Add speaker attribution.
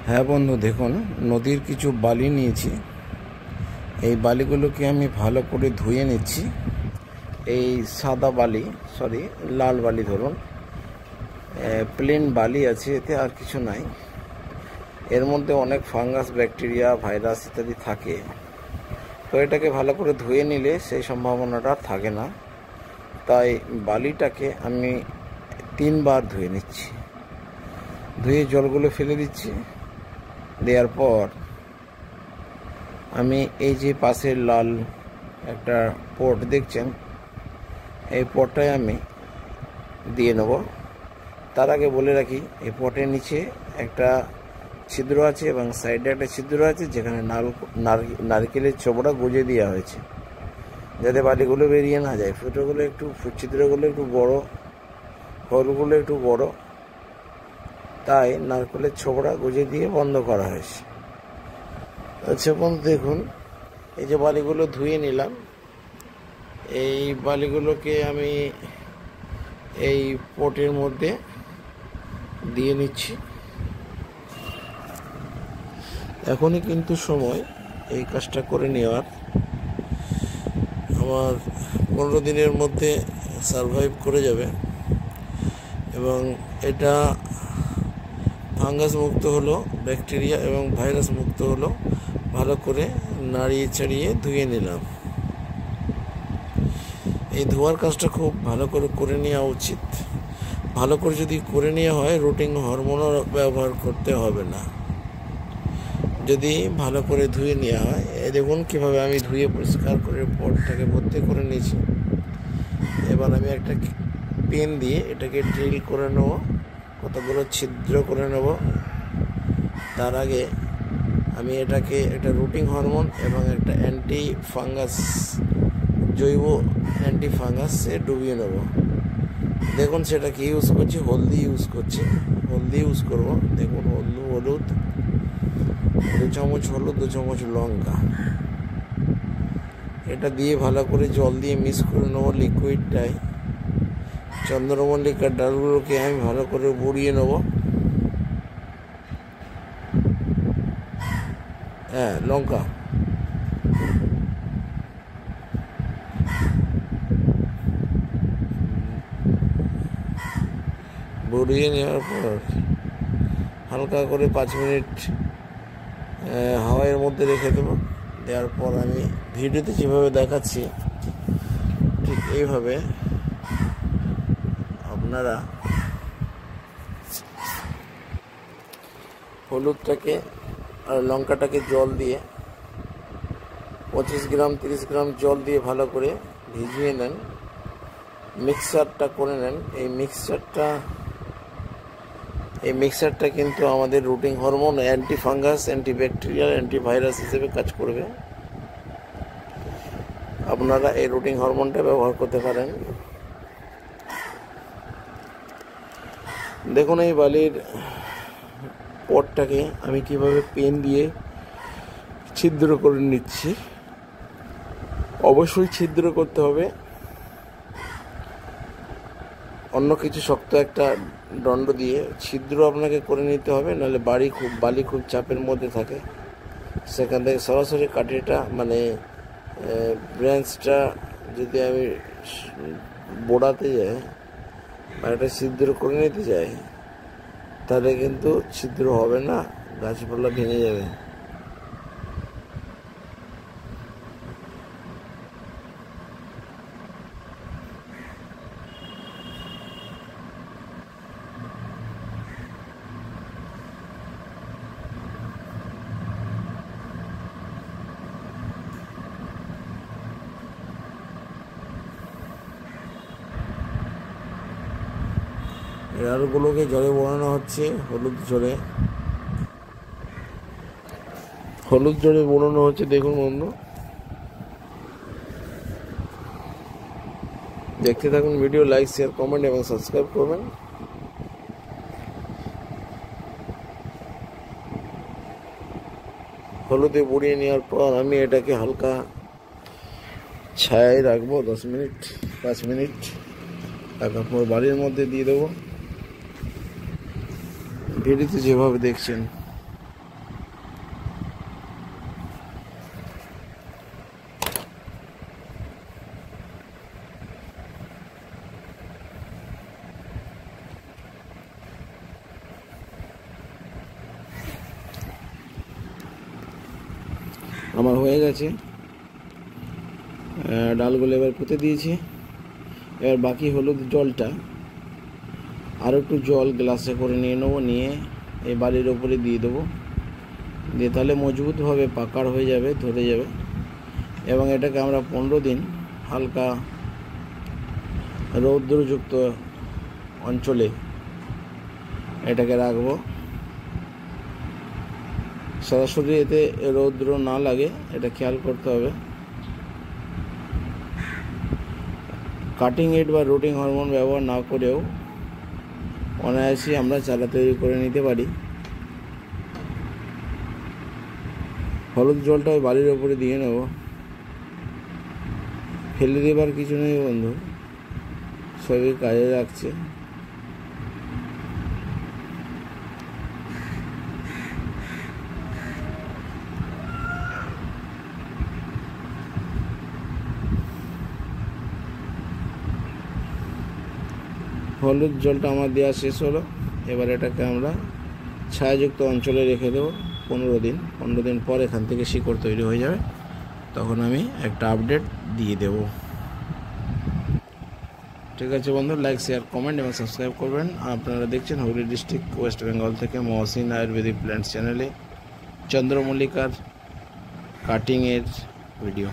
Speaker 1: হ্যাঁ বন্ধু, দেখুন নদীর কিছু বালি নিয়েছি। এই বালিগুলোকে আমি ভালো করে ধুয়ে নিচ্ছি। এই সাদা বালি, সরি লাল বালি ধরুন, প্লেন বালি আছে, এতে আর কিছু নাই। এর মধ্যে অনেক ফাঙ্গাস, ব্যাকটেরিয়া, ভাইরাস ইত্যাদি থাকে। তো এটাকে ভালো করে ধুয়ে নিলে সেই সম্ভাবনাটা থাকে না। তাই বালিটাকে আমি 3 বার ধুয়ে নিচ্ছি। ধুয়ে জলগুলো ফেলে দিচ্ছি। দেওয়ার পর আমি এই যে পাশের লাল একটা পট দেখছেন, এই পটটায় আমি দিয়ে নেব। তার আগে বলে রাখি, এই পটের নিচে একটা ছিদ্র আছে এবং সাইডে একটা ছিদ্র আছে, যেখানে নারকেলের ছোবড়া গুঁজে দেওয়া হয়েছে, যাতে বালিগুলো বেরিয়ে না যায়। ফুটোগুলো একটু, ছিদ্রগুলো একটু বড়, হোলগুলো একটু বড়, তাই নারকেলের ছোবড়া গুঁজে দিয়ে বন্ধ করা হয়েছে। আচ্ছা বন্ধু, দেখুন এই যে বালিগুলো ধুয়ে নিলাম, এই বালিগুলোকে আমি এই পটের মধ্যে দিয়ে নিচ্ছি। এখনই কিন্তু সময় এই কাজটা করে নেওয়ার। আমার 15 দিনের মধ্যে সারভাইভ করে যাবে এবং এটা ফাঙ্গাস মুক্ত হলো, ব্যাকটেরিয়া এবং ভাইরাস মুক্ত হলো। ভালো করে নাড়িয়ে চাড়িয়ে ধুয়ে নিলাম। এই ধোয়ার কাজটা খুব ভালো করে করে নেওয়া উচিত। ভালো করে যদি করে নেওয়া হয়, রুটিন হরমোনও ব্যবহার করতে হবে না, যদি ভালো করে ধুয়ে নেওয়া হয়। এই দেখুন কীভাবে আমি ধুয়ে পরিষ্কার করে পটটাকে ভর্তি করে নিয়েছি। এবার আমি একটা পেন দিয়ে এটাকে ড্রিল করে নেব, কতগুলো ছিদ্র করে নেব। তার আগে আমি এটাকে একটা রুটিন হরমোন এবং একটা অ্যান্টি ফাঙ্গাস, জৈব অ্যান্টি ফাঙ্গাসে ডুবিয়ে নেব। দেখুন সেটা কি ইউজ করছি, হলদি ইউজ করছি, হলদি ইউজ করব। দেখুন হলুদ 2 চামচ হলুদ, 2 চামচ লঙ্কা, এটা দিয়ে ভালো করে জল দিয়ে মিক্স করে নেবো লিকুইডটাই। চন্দ্রমল্লিকার ডালগুলোকে আমি ভালো করে বুড়িয়ে নেব। হ্যাঁ, লঙ্কা বুড়িয়ে নেওয়ার পর হালকা করে 5 মিনিট হাওয়ার মধ্যে রেখে দেবো। দেওয়ার পর আমি ভিডিওতে যেভাবে দেখাচ্ছি ঠিক এইভাবে আপনারা হলুদটাকে আর লঙ্কাটাকে জল দিয়ে 25 গ্রাম 30 গ্রাম জল দিয়ে ভালো করে ভিজিয়ে নেন, মিক্সারটা করে নেন। এই মিক্সারটা কিন্তু আমাদের routine hormone, anti fungus, anti bacterial, anti virus হিসেবে কাজ করবে। আপনারা এই রুটিন হরমোনটা ব্যবহার করতে পারেন। দেখুন এই বালির পটটাকে আমি কিভাবে পেন দিয়ে ছিদ্র করে নিচ্ছি। অবশ্যই ছিদ্র করতে হবে, অন্য কিছু শক্ত একটা দণ্ড দিয়ে ছিদ্র আপনাকে করে নিতে হবে, নাহলে বালি খুব চাপের মধ্যে থাকে। সেখান থেকে সরাসরি কাঠিটা, মানে ব্রাঞ্চটা যদি আমি বোড়াতে যাই বা একটা ছিদ্র করে নিতে যাই, তাহলে কিন্তু ছিদ্র হবে না, গাছপালা ভেঙে যাবে। এই আলুগুলোকে জলে বোড়ানো হচ্ছে, হলুদ জলে বোড়ানো হচ্ছে। দেখুন বন্ধু, দেখতে থাকুন ভিডিও। লাইক, শেয়ার, কমেন্ট এবং সাবস্ক্রাইব করবেন। হলুদে বুড়িয়ে নেওয়ার পর আমি এটাকে হালকা ছায়ায় রাখবো 10 মিনিট 5 মিনিট। রাখার পর বাড়ির মধ্যে দিয়ে দেবো, ভিডিওতে যেভাবে দেখছেন। আমার হয়ে গেছে, ডালগুলো এবার পুঁতে দিয়েছি। এবার বাকি হলুদ জলটা আরও একটু জল গ্লাসে করে নিয়ে নেবো, নিয়ে এই বালির ওপরে দিয়ে দেবো, দিয়ে তাহলে মজবুতভাবে পাকার হয়ে যাবে, ধরে যাবে। এবং এটাকে আমরা 15 দিন হালকা রৌদ্রযুক্ত অঞ্চলে এটাকে রাখবো। সরাসরি এতে রৌদ্র না লাগে এটা খেয়াল করতে হবে। কাটিং এড বা রুটিং হরমোন ব্যবহার না করেও অনায়াসেই আমরা চারা তৈরি করে নিতে পারি। হলুদ জলটা ওই বালির ওপরে দিয়ে নেব, ফেলে দেবার কিছু নেই বন্ধু, সবই কাজে লাগছে। হলুদ জলটা আমার দেওয়া শেষ হলো। এবার এটাকে আমরা ছায়াযুক্ত অঞ্চলে রেখে দেবো 15 দিন। 15 দিন পর এখান থেকে শিকড় তৈরি হয়ে যাবে, তখন আমি একটা আপডেট দিয়ে দেব। ঠিক আছে বন্ধু, লাইক, শেয়ার, কমেন্ট এবং সাবস্ক্রাইব করবেন। আপনারা দেখছেন হুগলি ডিস্ট্রিক্ট, ওয়েস্ট বেঙ্গল থেকে মহসিন আয়ুর্বেদিক প্ল্যান্টস চ্যানেলে চন্দ্রমল্লিকার কাটিংয়ের ভিডিও।